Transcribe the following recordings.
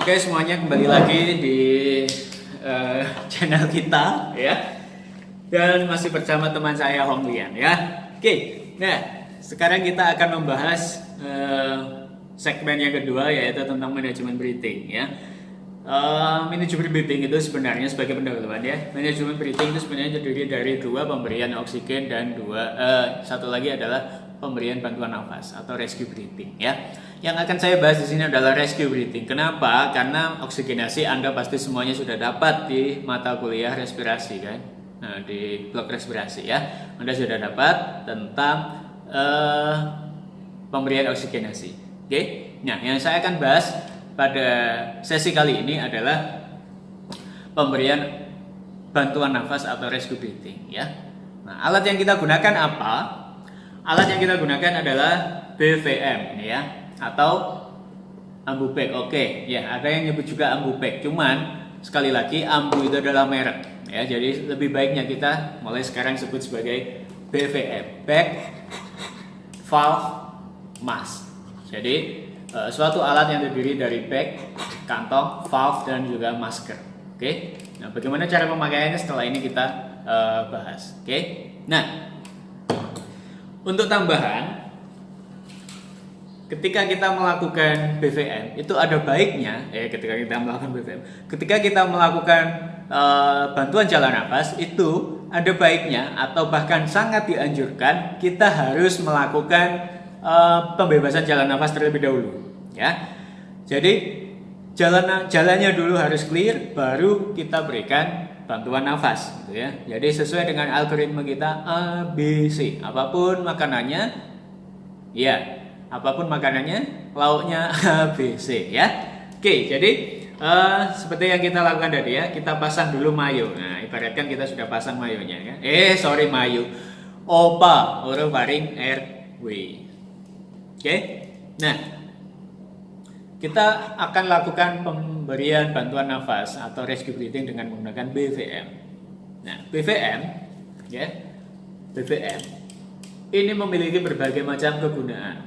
Oke, semuanya kembali lagi di channel kita ya. Dan masih bersama teman saya Hong Lian ya. Oke, nah sekarang kita akan membahas segmen yang kedua, yaitu tentang manajemen breathing ya. Manajemen breathing itu sebenarnya sebagai pendahuluan ya. Manajemen breathing itu sebenarnya terdiri dari dua, pemberian oksigen, dan satu lagi adalah pemberian bantuan nafas atau rescue breathing ya. Yang akan saya bahas di sini adalah rescue breathing. Kenapa? Karena oksigenasi Anda pasti semuanya sudah dapat di mata kuliah respirasi kan. Nah, di blok respirasi ya. Anda sudah dapat tentang pemberian oksigenasi. Oke. Nah, yang saya akan bahas pada sesi kali ini adalah pemberian bantuan nafas atau rescue breathing ya. Nah, alat yang kita gunakan apa? Alat yang kita gunakan adalah BVM ini ya, atau ambu bag. Oke, ya ada yang nyebut juga ambu bag. Cuman sekali lagi ambu itu adalah merek ya. Jadi lebih baiknya kita mulai sekarang sebut sebagai BVM, bag valve mask. Jadi suatu alat yang terdiri dari bag, kantong, valve, dan juga masker. Oke. Nah, bagaimana cara pemakaiannya setelah ini kita bahas. Oke. Nah, untuk tambahan, ketika kita melakukan BVM itu ada baiknya ketika kita melakukan bantuan jalan nafas itu ada baiknya atau bahkan sangat dianjurkan kita harus melakukan pembebasan jalan nafas terlebih dahulu ya. Jadi jalannya dulu harus clear, baru kita berikan bantuan nafas gitu ya. Jadi sesuai dengan algoritma kita A, B, C. Apapun makanannya lauknya A, B, C ya. Oke, jadi seperti yang kita lakukan tadi ya, kita pasang dulu mayo. Nah, ibaratkan kita sudah pasang mayonya ya. Mayo. OPA, orofaring airway. Oke. Nah, kita akan lakukan pemberian bantuan nafas atau rescue breathing dengan menggunakan BVM. Nah, BVM ini memiliki berbagai macam kegunaan.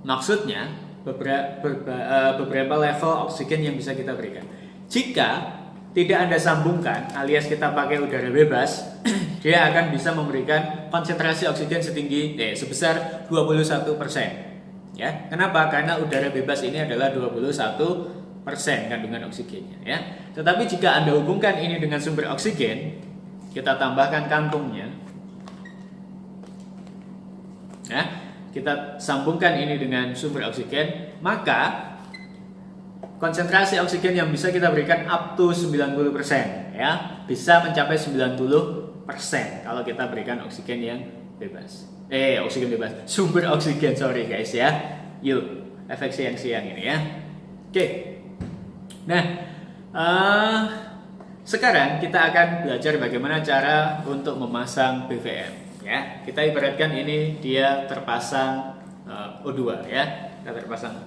Maksudnya beberapa level oksigen yang bisa kita berikan. Jika tidak Anda sambungkan alias kita pakai udara bebas, dia akan bisa memberikan konsentrasi oksigen sebesar 21%. Ya, kenapa? Karena udara bebas ini adalah 21% kandungan oksigennya ya. Tetapi jika Anda hubungkan ini dengan sumber oksigen, kita tambahkan kantongnya. Ya, kita sambungkan ini dengan sumber oksigen, maka konsentrasi oksigen yang bisa kita berikan up to 90% ya. Bisa mencapai 90% kalau kita berikan oksigen yang bebas. Oksigen bebas, sumber oksigen, sorry guys ya. Yuk, efek siang-siang ini ya. Oke. Nah, sekarang kita akan belajar bagaimana cara untuk memasang BVM ya. Kita ibaratkan ini dia terpasang O2 ya. Kita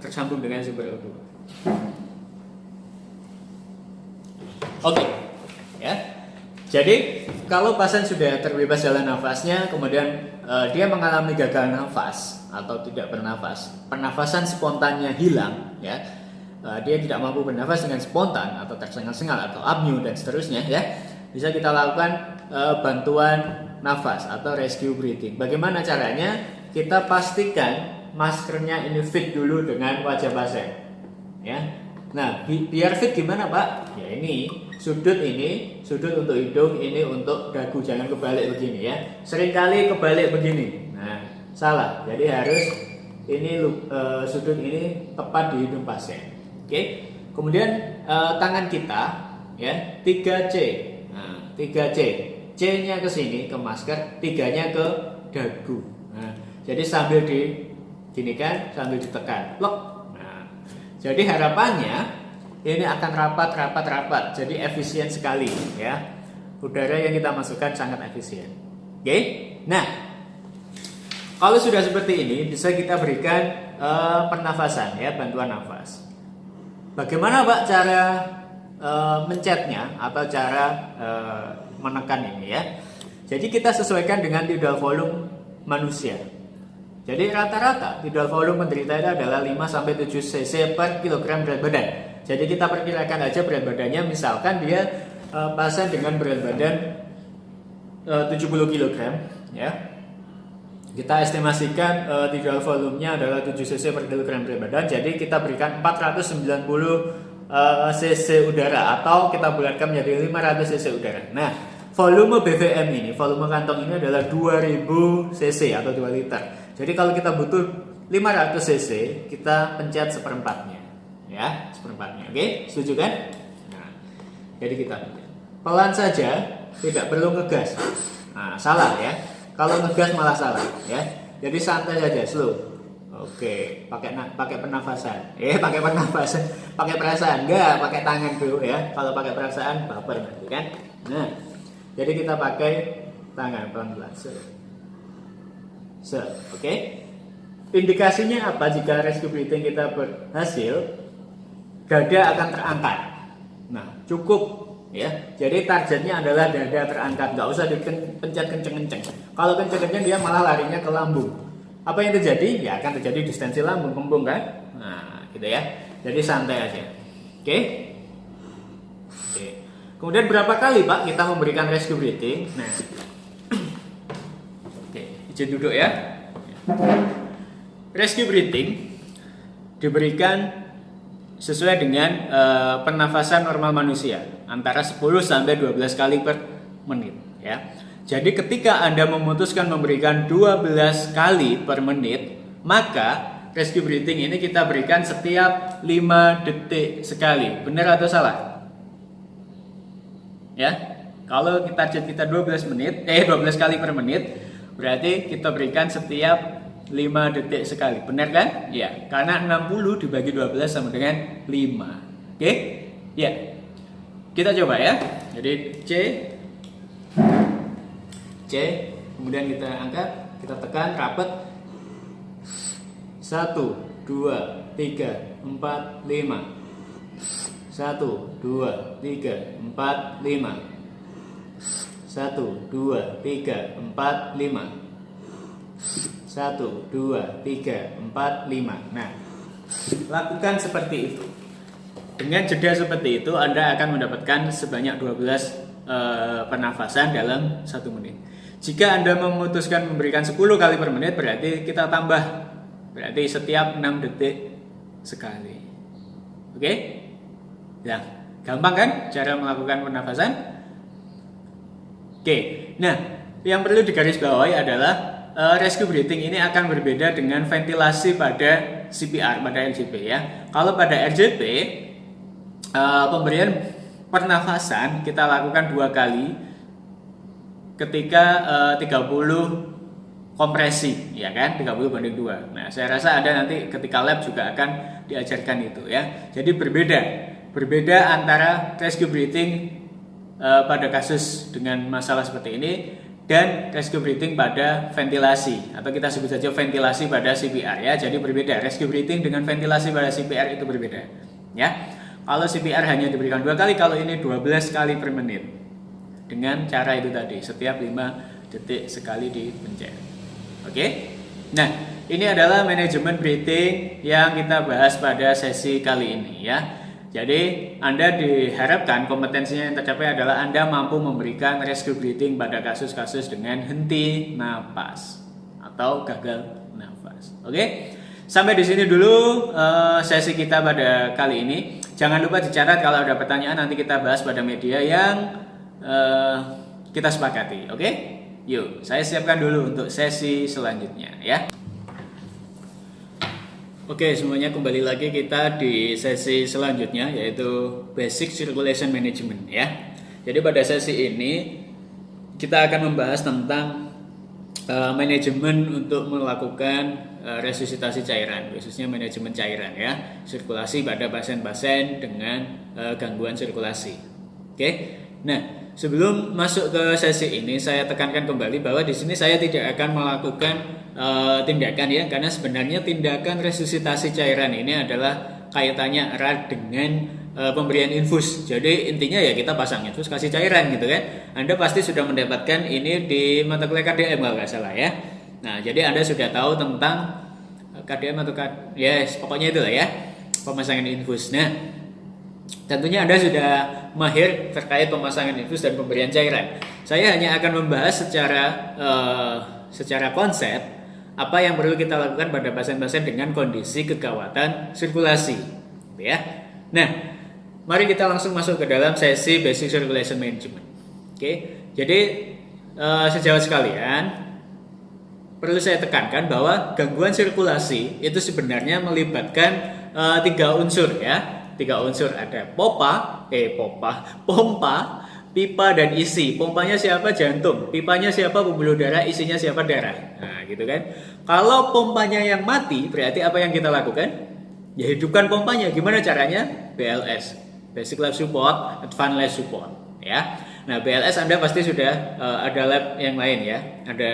tersambung dengan sumber O2. Oke. Ya. Jadi kalau pasien sudah terbebas jalan nafasnya, kemudian dia mengalami gagal nafas atau tidak bernafas, pernafasan spontannya hilang, ya, dia tidak mampu bernafas dengan spontan atau tersengal-sengal atau apnea dan seterusnya, ya, bisa kita lakukan bantuan nafas atau rescue breathing. Bagaimana caranya? Kita pastikan maskernya ini fit dulu dengan wajah pasien, ya. Nah, biar fit gimana Pak? Ya ini sudut untuk hidung, ini untuk dagu, jangan kebalik begini ya. Seringkali kebalik begini. Nah, salah. Jadi harus ini sudut ini tepat di hidung pasien. Oke. Kemudian tangan kita ya 3C. Nah, 3C. C-nya ke sini ke masker, 3-nya ke dagu. Nah, jadi sambil diginikan, sambil ditekan. Plok. Jadi harapannya ini akan rapat. Jadi efisien sekali ya. Udara yang kita masukkan sangat efisien. Oke. Nah, kalau sudah seperti ini bisa kita berikan pernafasan ya, bantuan nafas. Bagaimana Pak cara mencetnya atau cara menekan ini ya? Jadi kita sesuaikan dengan tidal volume manusia. Jadi rata-rata tidal volume penderita itu adalah 5-7 cc per kilogram berat badan. Jadi kita perkirakan aja berat badannya, misalkan dia pasien dengan berat badan 70 kg ya. Kita estimasikan tidal volumenya adalah 7 cc per kilogram berat badan. Jadi kita berikan 490 cc udara, atau kita bulatkan menjadi 500 cc udara. Nah, volume BVM ini, volume kantong ini adalah 2000 cc atau 2 liter. Jadi kalau kita butuh 500 cc, kita pencet seperempatnya. Ya, seperempatnya. Oke, setuju kan? Nah, jadi kita pelan saja, tidak perlu ngegas. Nah, salah ya. Kalau ngegas malah salah ya. Jadi santai saja, slow. Oke, pakai pernafasan. Pakai pernafasan, pakai perasaan, enggak pakai tangan dulu ya. Kalau pakai perasaan baper nanti kan. Nah, jadi kita pakai tangan pelan-pelan. Oke. Indikasinya apa jika rescue breathing kita berhasil? Dada akan terangkat. Nah, cukup ya. Jadi targetnya adalah dada terangkat, nggak usah dipencet kenceng-kenceng. Kalau kenceng-kenceng dia malah larinya ke lambung. Apa yang terjadi? Ya akan terjadi distensi lambung, kembung kan? Nah, gitu ya. Jadi santai aja. Oke? Oke. Kemudian berapa kali Pak kita memberikan rescue breathing? Nah, oke, izin duduk ya. Rescue breathing diberikan sesuai dengan pernafasan normal manusia, antara 10 sampai 12 kali per menit ya. Jadi ketika Anda memutuskan memberikan 12 kali per menit, maka rescue breathing ini kita berikan setiap 5 detik sekali. Benar atau salah? Ya. Kalau target kita 12 kali per menit, berarti kita berikan setiap 5 detik sekali, benar kan? Ya, karena 60 dibagi 12 sama dengan 5. Oke? Ya. Kita coba ya. Jadi C, kemudian kita angkat, kita tekan rapat. 1 2 3 4 5. 1 2 3 4 5. 1 2 3 4 5. 1 2 3 4 5. Nah, lakukan seperti itu. Dengan jeda seperti itu, Anda akan mendapatkan sebanyak 12 pernafasan dalam 1 menit. Jika Anda memutuskan memberikan 10 kali per menit, berarti kita tambah. Berarti setiap 6 detik sekali. Oke? Ya, gampang kan cara melakukan pernafasan? Oke. Nah, yang perlu digarisbawahi adalah rescue breathing ini akan berbeda dengan ventilasi pada CPR, pada RJP ya. Kalau pada RJP, pemberian pernafasan kita lakukan 2 kali ketika 30 kompresi, ya kan, 30/2. Nah, saya rasa ada nanti ketika lab juga akan diajarkan itu ya. Jadi berbeda antara rescue breathing pada kasus dengan masalah seperti ini dan rescue breathing pada ventilasi, atau kita sebut saja ventilasi pada CPR ya. Jadi berbeda, rescue breathing dengan ventilasi pada CPR itu berbeda ya. Kalau CPR hanya diberikan 2 kali, kalau ini 12 kali per menit dengan cara itu tadi, setiap 5 detik sekali dipencet. Oke? Nah, ini adalah manajemen breathing yang kita bahas pada sesi kali ini ya. Jadi Anda diharapkan kompetensinya yang tercapai adalah Anda mampu memberikan rescue breathing pada kasus-kasus dengan henti napas atau gagal nafas. Oke? Sampai di sini dulu sesi kita pada kali ini. Jangan lupa dicatat kalau ada pertanyaan, nanti kita bahas pada media yang kita sepakati. Oke? Yuk, saya siapkan dulu untuk sesi selanjutnya ya. Oke, semuanya kembali lagi kita di sesi selanjutnya, yaitu Basic Circulation Management ya. Jadi pada sesi ini kita akan membahas tentang manajemen untuk melakukan resusitasi cairan, khususnya manajemen cairan ya, sirkulasi pada pasien-pasien dengan gangguan sirkulasi. Oke. Nah, sebelum masuk ke sesi ini, saya tekankan kembali bahwa di sini saya tidak akan melakukan tindakan ya, karena sebenarnya tindakan resusitasi cairan ini adalah kaitannya erat dengan pemberian infus. Jadi intinya ya kita pasang infus, kasih cairan gitu kan. Anda pasti sudah mendapatkan ini di mata kuliah KDM kalau nggak salah ya. Nah, jadi Anda sudah tahu tentang KDM atau yes, pokoknya itulah ya, pemasangan infus. Nah, Tentunya Anda sudah mahir terkait pemasangan infus dan pemberian cairan. Saya hanya akan membahas secara konsep apa yang perlu kita lakukan pada pasien-pasien dengan kondisi kegawatan sirkulasi, ya. Nah, mari kita langsung masuk ke dalam sesi Basic Circulation Management. Oke, jadi sejawat sekalian, perlu saya tekankan bahwa gangguan sirkulasi itu sebenarnya melibatkan 3 unsur, ya. 3 unsur, ada pompa, pipa dan isi. Pompanya siapa? Jantung. Pipanya siapa? Pembuluh darah. Isinya siapa? Darah. Nah, gitu kan. Kalau pompanya yang mati, berarti apa yang kita lakukan? Ya hidupkan pompanya. Gimana caranya? BLS, Basic Life Support, Advanced Life Support, ya. Nah, BLS Anda pasti sudah ada lab yang lain, ya. Ada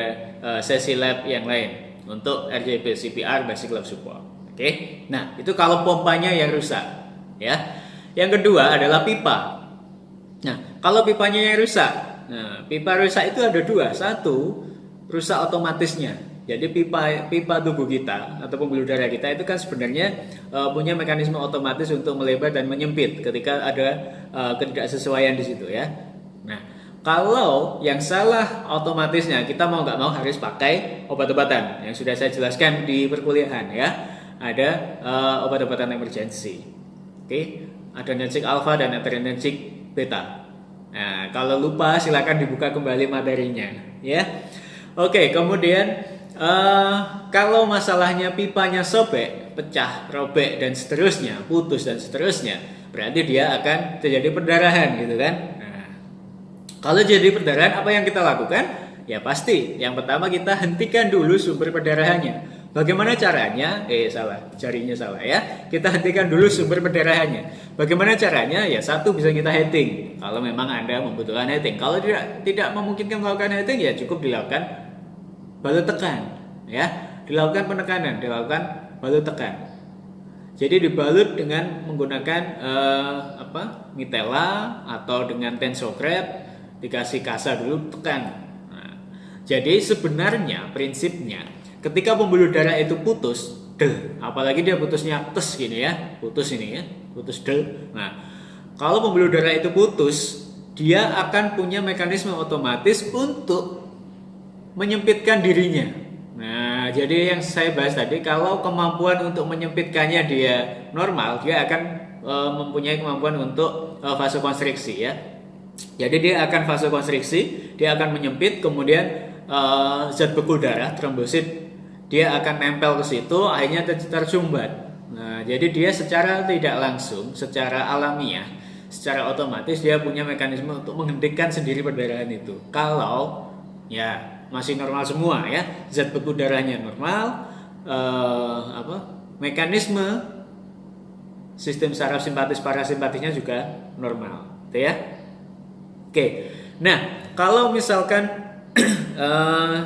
sesi lab yang lain untuk RJP, CPR, Basic Life Support. Oke. Nah, itu kalau pompanya yang rusak. Ya, yang kedua adalah pipa. Nah, kalau pipanya yang rusak, pipa rusak itu ada 2. Satu, rusak otomatisnya. Jadi pipa tubuh kita atau pembuluh darah kita itu kan sebenarnya punya mekanisme otomatis untuk melebar dan menyempit ketika ada ketidaksesuaian di situ, ya. Nah, kalau yang salah otomatisnya, kita mau nggak mau harus pakai obat-obatan yang sudah saya jelaskan di perkuliahan, ya. Ada obat-obatan emergency. Oke, adrenergic alpha dan adrenergic beta. Nah, kalau lupa silakan dibuka kembali materinya, ya. Oke, kemudian kalau masalahnya pipanya sobek, pecah, robek dan seterusnya, putus dan seterusnya, berarti dia akan terjadi perdarahan, gitu kan. Nah, kalau jadi perdarahan, apa yang kita lakukan? Ya pasti, yang pertama kita hentikan dulu sumber perdarahannya. Bagaimana caranya? Jarinya salah, ya. Kita hentikan dulu sumber perdarahannya. Bagaimana caranya? Ya satu, bisa kita heating. Kalau memang Anda membutuhkan heating. Kalau tidak memungkinkan melakukan heating, ya cukup dilakukan balut tekan, ya. Dilakukan penekanan, dilakukan balut tekan. Jadi dibalut dengan menggunakan mitela atau dengan tensogram, dikasih kasa dulu, tekan. Nah, jadi sebenarnya prinsipnya ketika pembuluh darah itu putus, apalagi dia putusnya tes gini, ya, putus ini, ya, putus Nah, kalau pembuluh darah itu putus, dia akan punya mekanisme otomatis untuk menyempitkan dirinya. Nah, jadi yang saya bahas tadi, kalau kemampuan untuk menyempitkannya dia normal, dia akan mempunyai kemampuan untuk vasokonstriksi, ya. Jadi dia akan vasokonstriksi, dia akan menyempit, kemudian zat beku darah, trombosit, dia akan nempel ke situ, akhirnya tersumbat. Nah, jadi dia secara tidak langsung, secara alamiah, secara otomatis dia punya mekanisme untuk menghentikan sendiri perdarahan itu. Kalau ya masih normal semua, ya, zat beku darahnya normal, mekanisme sistem saraf simpatis parasimpatisnya juga normal, gitu, ya. Oke. Nah, kalau misalkan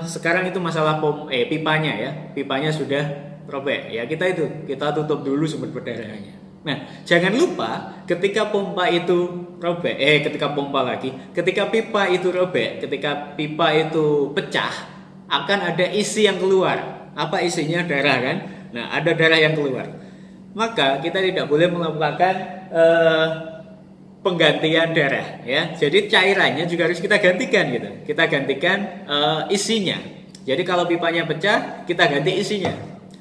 sekarang itu masalah pipanya, ya, pipanya sudah robek, ya, kita tutup dulu sumber perdarahannya. Nah, jangan lupa ketika pompa itu robek, ketika pipa itu robek, ketika pipa itu pecah, akan ada isi yang keluar. Apa isinya? Darah, kan? Nah, ada darah yang keluar. Maka kita tidak boleh melakukan penggantian darah, ya. Jadi cairannya juga harus kita gantikan, gitu. Kita gantikan isinya. Jadi kalau pipanya pecah, kita ganti isinya.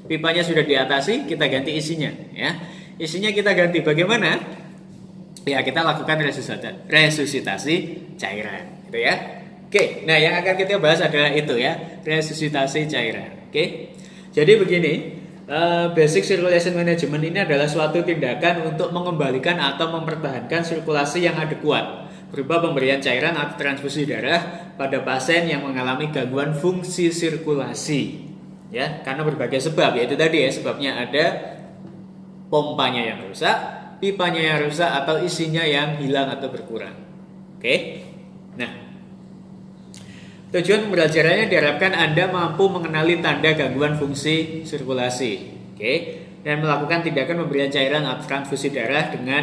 Pipanya sudah diatasi, kita ganti isinya, ya. Isinya kita ganti. Bagaimana? Ya, kita lakukan resusitasi cairan, gitu, ya. Oke. Nah, yang akan kita bahas adalah itu, ya, resusitasi cairan. Oke. Jadi begini. Basic Circulation Management ini adalah suatu tindakan untuk mengembalikan atau mempertahankan sirkulasi yang adekuat berupa pemberian cairan atau transfusi darah pada pasien yang mengalami gangguan fungsi sirkulasi, ya, karena berbagai sebab, yaitu tadi, ya, sebabnya ada pompanya yang rusak, pipanya yang rusak, atau isinya yang hilang atau berkurang. Oke. Nah, tujuan pembelajarannya diharapkan Anda mampu mengenali tanda gangguan fungsi sirkulasi, oke, dan melakukan tindakan pemberian cairan atau transfusi darah dengan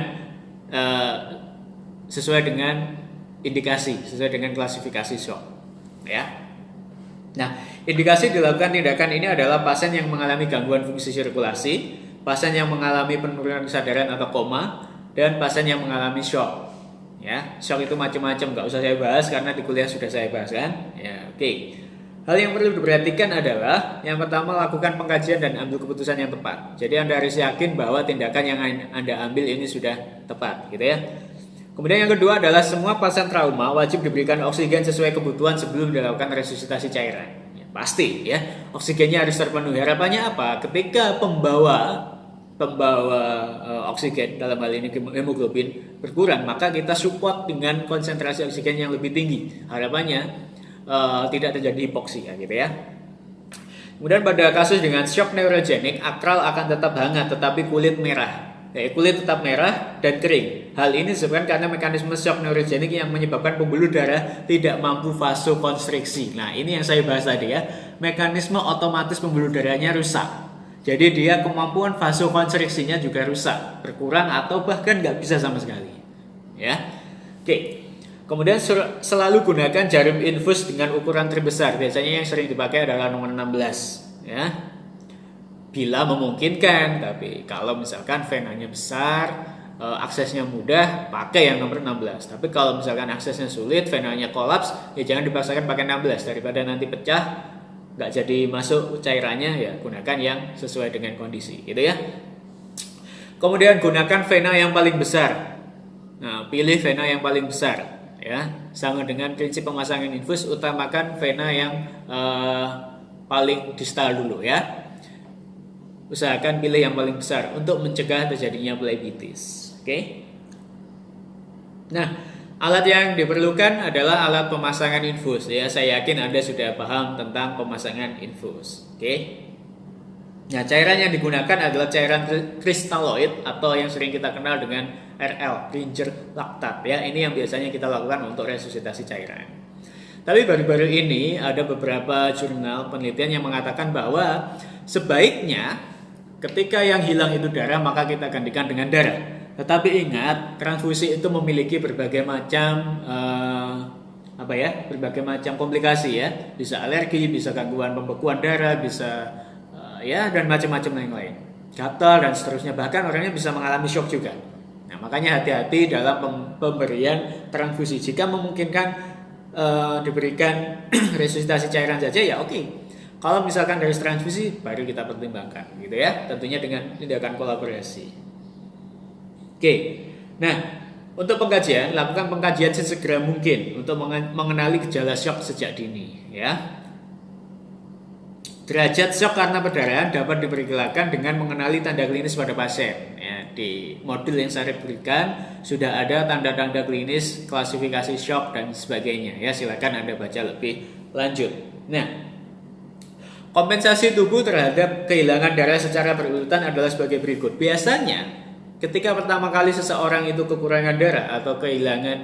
sesuai dengan indikasi, sesuai dengan klasifikasi shock, ya. Nah, indikasi dilakukan tindakan ini adalah pasien yang mengalami gangguan fungsi sirkulasi, pasien yang mengalami penurunan kesadaran atau koma, dan pasien yang mengalami shock. Ya, shock itu macam-macam, nggak usah saya bahas karena di kuliah sudah saya bahas kan. Ya, oke. Hal yang perlu diperhatikan adalah yang pertama, lakukan pengkajian dan ambil keputusan yang tepat. Jadi Anda harus yakin bahwa tindakan yang Anda ambil ini sudah tepat, gitu ya. Kemudian yang kedua adalah semua pasien trauma wajib diberikan oksigen sesuai kebutuhan sebelum dilakukan resusitasi cairan. Ya, pasti ya, oksigennya harus terpenuhi. Harapannya apa? Ketika pembawa oksigen, dalam hal ini hemoglobin, berkurang, maka kita support dengan konsentrasi oksigen yang lebih tinggi. Harapannya tidak terjadi hipoksia gitu ya. Kemudian pada kasus dengan shock neurogenik, akral akan tetap hangat tetapi kulit merah. Kulit tetap merah dan kering. Hal ini disebabkan karena mekanisme shock neurogenik yang menyebabkan pembuluh darah tidak mampu vasokonstriksi. Nah, ini yang saya bahas tadi ya. Mekanisme otomatis pembuluh darahnya rusak. Jadi dia kemampuan vasokonstriksinya juga rusak, berkurang atau bahkan nggak bisa sama sekali. Ya, oke. Kemudian selalu gunakan jarum infus dengan ukuran terbesar. Biasanya yang sering dipakai adalah nomor 16. Ya, bila memungkinkan. Tapi kalau misalkan venanya besar, aksesnya mudah, pakai yang nomor 16. Tapi kalau misalkan aksesnya sulit, venanya kolaps, ya jangan dipaksakan pakai 16 daripada nanti pecah. Nggak jadi masuk cairannya, ya gunakan yang sesuai dengan kondisi gitu ya. Kemudian gunakan vena yang paling besar. Nah, pilih vena yang paling besar ya. Sama dengan prinsip pemasangan infus, utamakan vena yang paling distal dulu ya. Usahakan pilih yang paling besar untuk mencegah terjadinya phlebitis. Oke. Nah, alat yang diperlukan adalah alat pemasangan infus ya. Saya yakin Anda sudah paham tentang pemasangan infus. Oke. Nah, cairan yang digunakan adalah cairan kristaloid atau yang sering kita kenal dengan RL, Ringer Lactate ya. Ini yang biasanya kita lakukan untuk resusitasi cairan. Tapi baru-baru ini ada beberapa jurnal penelitian yang mengatakan bahwa sebaiknya ketika yang hilang itu darah, maka kita gantikan dengan darah. Tetapi ingat, transfusi itu memiliki berbagai macam berbagai macam komplikasi ya. Bisa alergi, bisa gangguan pembekuan darah, bisa dan macam-macam yang lain. Gatal dan seterusnya, bahkan orangnya bisa mengalami shock juga. Nah, makanya hati-hati dalam pemberian transfusi. Jika memungkinkan diberikan resusitasi cairan saja ya oke. Kalau misalkan dari transfusi baru kita pertimbangkan gitu ya. Tentunya dengan tindakan kolaborasi. Oke, nah untuk pengkajian, lakukan pengkajian sesegera mungkin untuk mengenali gejala shock sejak dini ya. Derajat shock karena perdarahan dapat diperkirakan dengan mengenali tanda klinis pada pasien ya. Di modul yang saya berikan sudah ada tanda-tanda klinis, klasifikasi shock dan sebagainya ya. Silakan Anda baca lebih lanjut. Nah, kompensasi tubuh terhadap kehilangan darah secara berurutan adalah sebagai berikut. Biasanya ketika pertama kali seseorang itu kekurangan darah atau kehilangan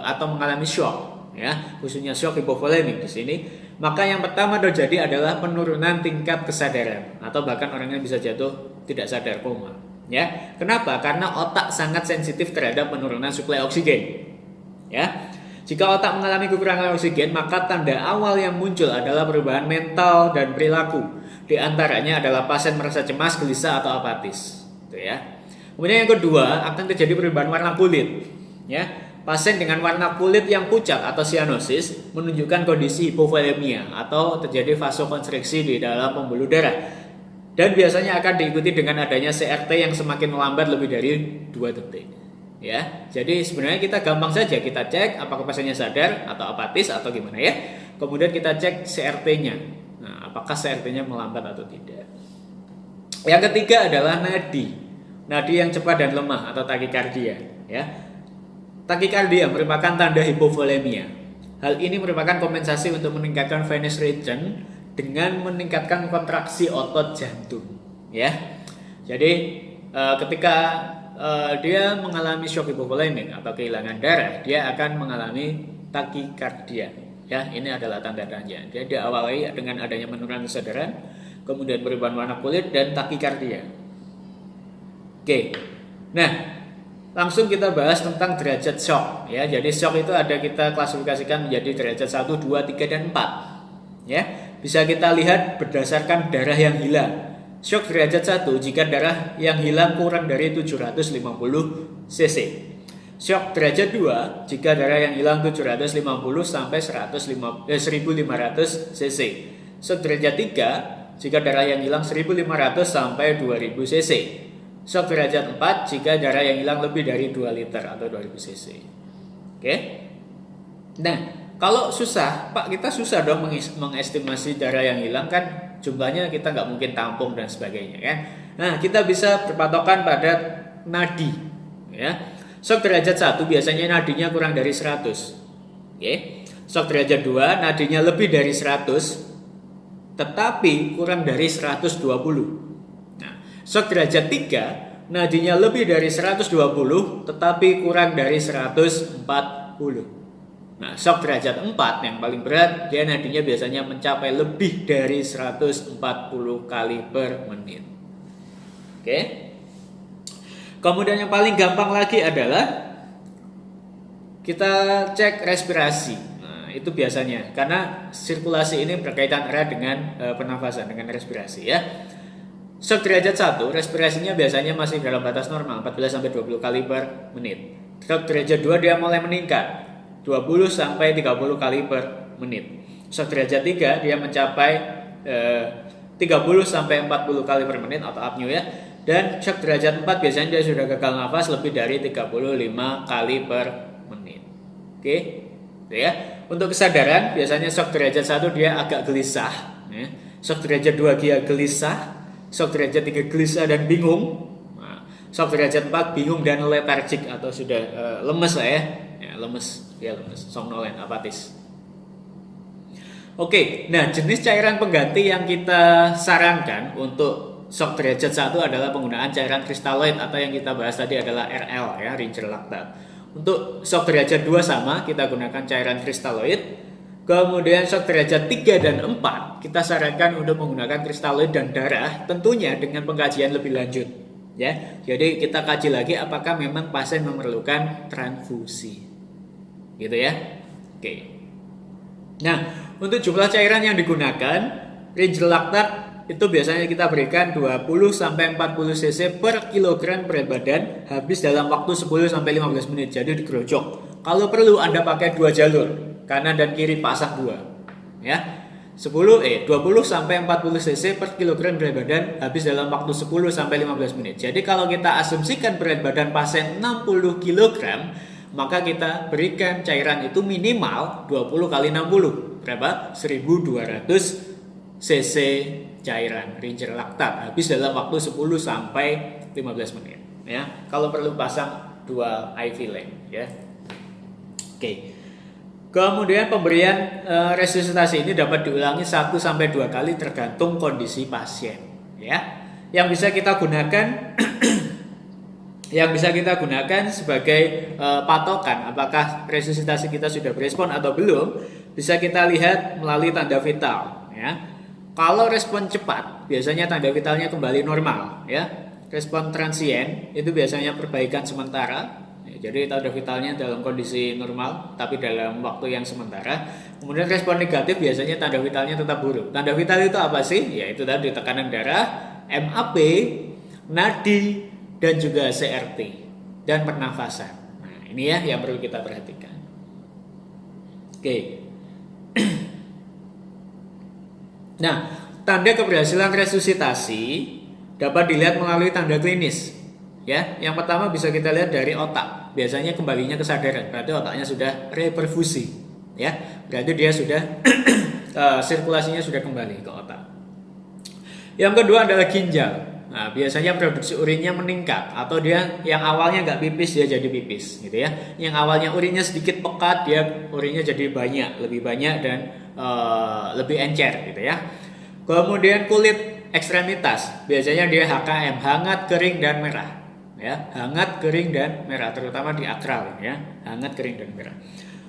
atau mengalami shock, ya, khususnya shock hipovolemik di sini, maka yang pertama terjadi adalah penurunan tingkat kesadaran atau bahkan orangnya bisa jatuh tidak sadar, koma. Ya, kenapa? Karena otak sangat sensitif terhadap penurunan suplai oksigen. Ya, jika otak mengalami kekurangan oksigen, maka tanda awal yang muncul adalah perubahan mental dan perilaku. Di antaranya adalah pasien merasa cemas, gelisah atau apatis. Itu ya. Kemudian yang kedua, akan terjadi perubahan warna kulit. Ya, pasien dengan warna kulit yang pucat atau cyanosis menunjukkan kondisi hipovolemia atau terjadi vasokonstriksi di dalam pembuluh darah. Dan biasanya akan diikuti dengan adanya CRT yang semakin melambat lebih dari 2 detik. Ya, jadi sebenarnya kita gampang saja kita cek apakah pasiennya sadar atau apatis atau gimana ya. Kemudian kita cek CRT-nya. Nah, apakah CRT-nya melambat atau tidak. Yang ketiga adalah nadi. Nadi yang cepat dan lemah atau takikardia. Ya, takikardia merupakan tanda hipovolemia. Hal ini merupakan kompensasi untuk meningkatkan venous return dengan meningkatkan kontraksi otot jantung. Ya, jadi ketika dia mengalami shock hipovolemik atau kehilangan darah, dia akan mengalami takikardia. Ya, ini adalah tanda-tandanya. Dia diawali dengan adanya penurunan kesadaran, kemudian perubahan warna kulit dan takikardia. Oke. Nah, langsung kita bahas tentang derajat shock ya. Jadi shock itu ada kita klasifikasikan menjadi derajat 1, 2, 3 dan 4. Ya. Bisa kita lihat berdasarkan darah yang hilang. Shock derajat 1 jika darah yang hilang kurang dari 750 cc. Shock derajat 2 jika darah yang hilang 750 sampai 1500 cc. Shock derajat 3 jika darah yang hilang 1500 sampai 2000 cc. Shock derajat 4 jika darah yang hilang lebih dari 2 liter atau 2000 cc. Oke. Nah, kalau susah, Pak, kita susah dong mengestimasi darah yang hilang kan, jumlahnya kita nggak mungkin tampung dan sebagainya kan. Nah, kita bisa berpatokan pada nadi, ya. Shock derajat 1 biasanya nadinya kurang dari 100. Oke. Shock derajat 2 nadinya lebih dari 100 tetapi kurang dari 120. Nah, shock derajat 3 nadinya lebih dari 120 tetapi kurang dari 140. Nah, shock derajat 4 yang paling berat, dia nadinya biasanya mencapai lebih dari 140 kali per menit. Oke. Kemudian yang paling gampang lagi adalah kita cek respirasi. Nah, itu biasanya karena sirkulasi ini berkaitan erat dengan pernafasan, dengan respirasi ya. Shock derajat 1, respirasinya biasanya masih dalam batas normal 14 sampai 20 kali per menit. Shock derajat 2 dia mulai meningkat 20 sampai 30 kali per menit. Shock derajat 3 dia mencapai 30 sampai 40 kali per menit atau apnea ya. Dan shock derajat 4 biasanya dia sudah gagal nafas lebih dari 35 kali per menit. Oke. Ya. Untuk kesadaran biasanya shock derajat 1 dia agak gelisah ya. Shock derajat 2 dia gelisah, shock derajat 3 gelisah dan bingung. Nah, shock derajat 4 bingung dan letargik atau sudah lemes lah ya. Lemes, somnolen, apatis. Oke, nah jenis cairan pengganti yang kita sarankan untuk shock derajat 1 adalah penggunaan cairan kristaloid atau yang kita bahas tadi adalah RL ya, ringer lactate. Untuk shock derajat 2 sama, kita gunakan cairan kristaloid. Kemudian shock derajat 3 dan 4 kita sarankan untuk menggunakan kristaloid dan darah, tentunya dengan pengkajian lebih lanjut ya. Jadi kita kaji lagi apakah memang pasien memerlukan transfusi. Gitu ya. Oke. Nah, untuk jumlah cairan yang digunakan, ringer lactate itu biasanya kita berikan 20 sampai 40 cc per kilogram berat badan habis dalam waktu 10 sampai 15 menit. Jadi digerojok. Kalau perlu Anda pakai 2 jalur, kanan dan kiri pasang 2. Ya. 20 sampai 40 cc per kilogram berat badan habis dalam waktu 10 sampai 15 menit. Jadi kalau kita asumsikan berat badan pasien 60 kg, maka kita berikan cairan itu minimal 20 kali 60. Berapa? 1200 cc cairan ringer lactate habis dalam waktu 10 sampai 15 menit ya. Kalau perlu pasang 2 IV lamp ya. Oke. Kemudian pemberian resusitasi ini dapat diulangi 1 sampai 2 kali tergantung kondisi pasien ya. Yang bisa kita gunakan sebagai patokan apakah resusitasi kita sudah berespon atau belum, bisa kita lihat melalui tanda vital ya. Kalau respon cepat biasanya tanda vitalnya kembali normal ya. Respon transien itu biasanya perbaikan sementara ya, jadi tanda vitalnya dalam kondisi normal tapi dalam waktu yang sementara. Kemudian respon negatif biasanya tanda vitalnya tetap buruk. Tanda vital itu apa sih? Ya itu tadi tekanan darah, MAP, nadi, dan juga CRT dan pernafasan. Nah, ini ya yang perlu kita perhatikan. Oke. Nah, tanda keberhasilan resusitasi dapat dilihat melalui tanda klinis. Ya, yang pertama bisa kita lihat dari otak. Biasanya kembalinya kesadaran, berarti otaknya sudah reperfusi. Ya, berarti dia sudah sirkulasinya sudah kembali ke otak. Yang kedua adalah ginjal. Nah, biasanya produksi urinnya meningkat atau dia yang awalnya nggak pipis dia jadi pipis, gitu ya. Yang awalnya urinnya sedikit pekat dia urinnya jadi banyak, lebih banyak dan lebih encer, gitu ya. Kemudian kulit ekstremitas, biasanya dia HKM, hangat, kering dan merah, ya. Hangat, kering dan merah, terutama di akral, ya. Hangat, kering dan merah.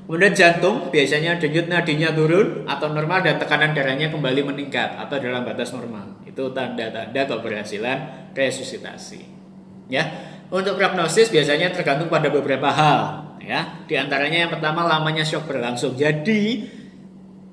Kemudian jantung, biasanya denyut nadinya turun atau normal dan tekanan darahnya kembali meningkat atau dalam batas normal. Itu tanda-tanda keberhasilan resusitasi. Ya, untuk prognosis biasanya tergantung pada beberapa hal. Ya, di antaranya yang pertama lamanya shock berlangsung. Jadi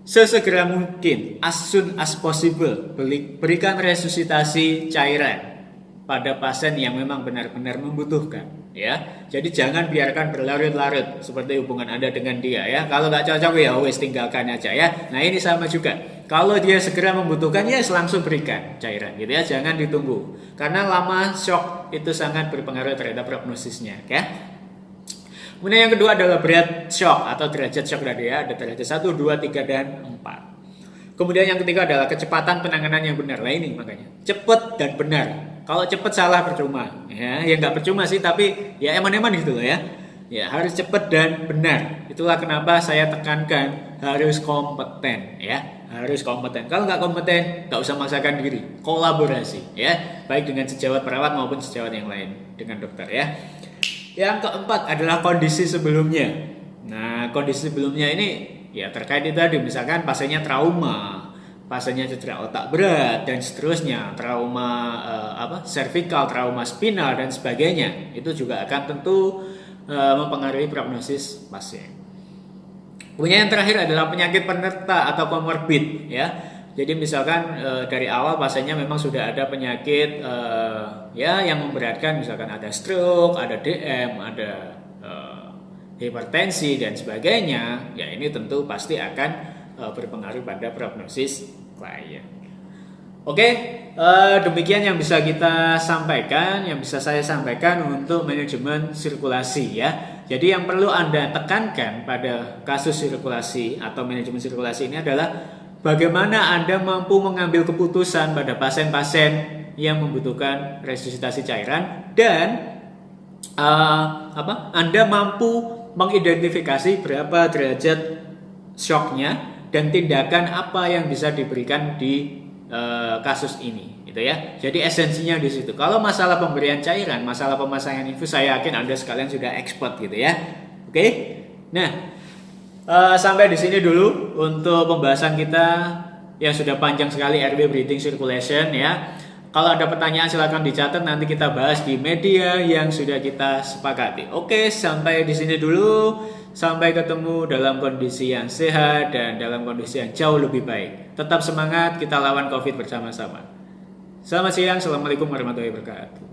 sesegera mungkin, as soon as possible, berikan resusitasi cairan pada pasien yang memang benar-benar membutuhkan, ya. Jadi jangan biarkan berlarut-larut seperti hubungan Anda dengan dia, ya. Kalau nggak cocok ya wes tinggalkan aja, ya. Nah ini sama juga. Kalau dia segera membutuhkan, ya langsung berikan cairan, gitu ya. Jangan ditunggu, karena lama shock itu sangat berpengaruh terhadap prognosisnya, ya. Kemudian yang kedua adalah berat shock atau derajat shock tadi, ya. Ada derajat 1, 2, 3, dan 4. Kemudian yang ketiga adalah kecepatan penanganan yang benar. Nah ini makanya cepat dan benar. Kalau cepat salah percuma, ya nggak percuma sih, tapi ya eman-eman gitu loh, ya. Ya harus cepat dan benar. Itulah kenapa saya tekankan harus kompeten, ya. Harus kompeten. Kalau nggak kompeten, nggak usah maksakan diri. Kolaborasi, ya, baik dengan sejawat perawat maupun sejawat yang lain dengan dokter, ya. Yang keempat adalah kondisi sebelumnya. Nah, kondisi sebelumnya ini ya terkait itu tadi, misalkan pasiennya trauma, pasiennya cedera otak berat dan seterusnya, trauma cervical, trauma spinal dan sebagainya. Itu juga akan tentu mempengaruhi prognosis pasien. Kemudian yang terakhir adalah penyakit penyerta atau komorbid, ya. Jadi misalkan dari awal pasiennya memang sudah ada penyakit ya yang memberatkan, misalkan ada stroke, ada DM, ada hipertensi dan sebagainya. Ya ini tentu pasti akan berpengaruh pada prognosis klien. Oke, demikian yang bisa kita sampaikan, yang bisa saya sampaikan untuk manajemen sirkulasi, ya. Jadi yang perlu Anda tekankan pada kasus sirkulasi atau manajemen sirkulasi ini adalah bagaimana Anda mampu mengambil keputusan pada pasien-pasien yang membutuhkan resusitasi cairan dan Anda mampu mengidentifikasi berapa derajat shocknya dan tindakan apa yang bisa diberikan di kasus ini, gitu ya. Jadi esensinya di situ. Kalau masalah pemberian cairan, masalah pemasangan infus, saya yakin Anda sekalian sudah expert, gitu ya. Oke. Nah, sampai di sini dulu untuk pembahasan kita yang sudah panjang sekali, airway breathing circulation, ya. Kalau ada pertanyaan silakan dicatat, nanti kita bahas di media yang sudah kita sepakati. Oke, sampai di sini dulu. Sampai ketemu dalam kondisi yang sehat dan dalam kondisi yang jauh lebih baik. Tetap semangat, kita lawan COVID bersama-sama. Selamat siang, assalamualaikum warahmatullahi wabarakatuh.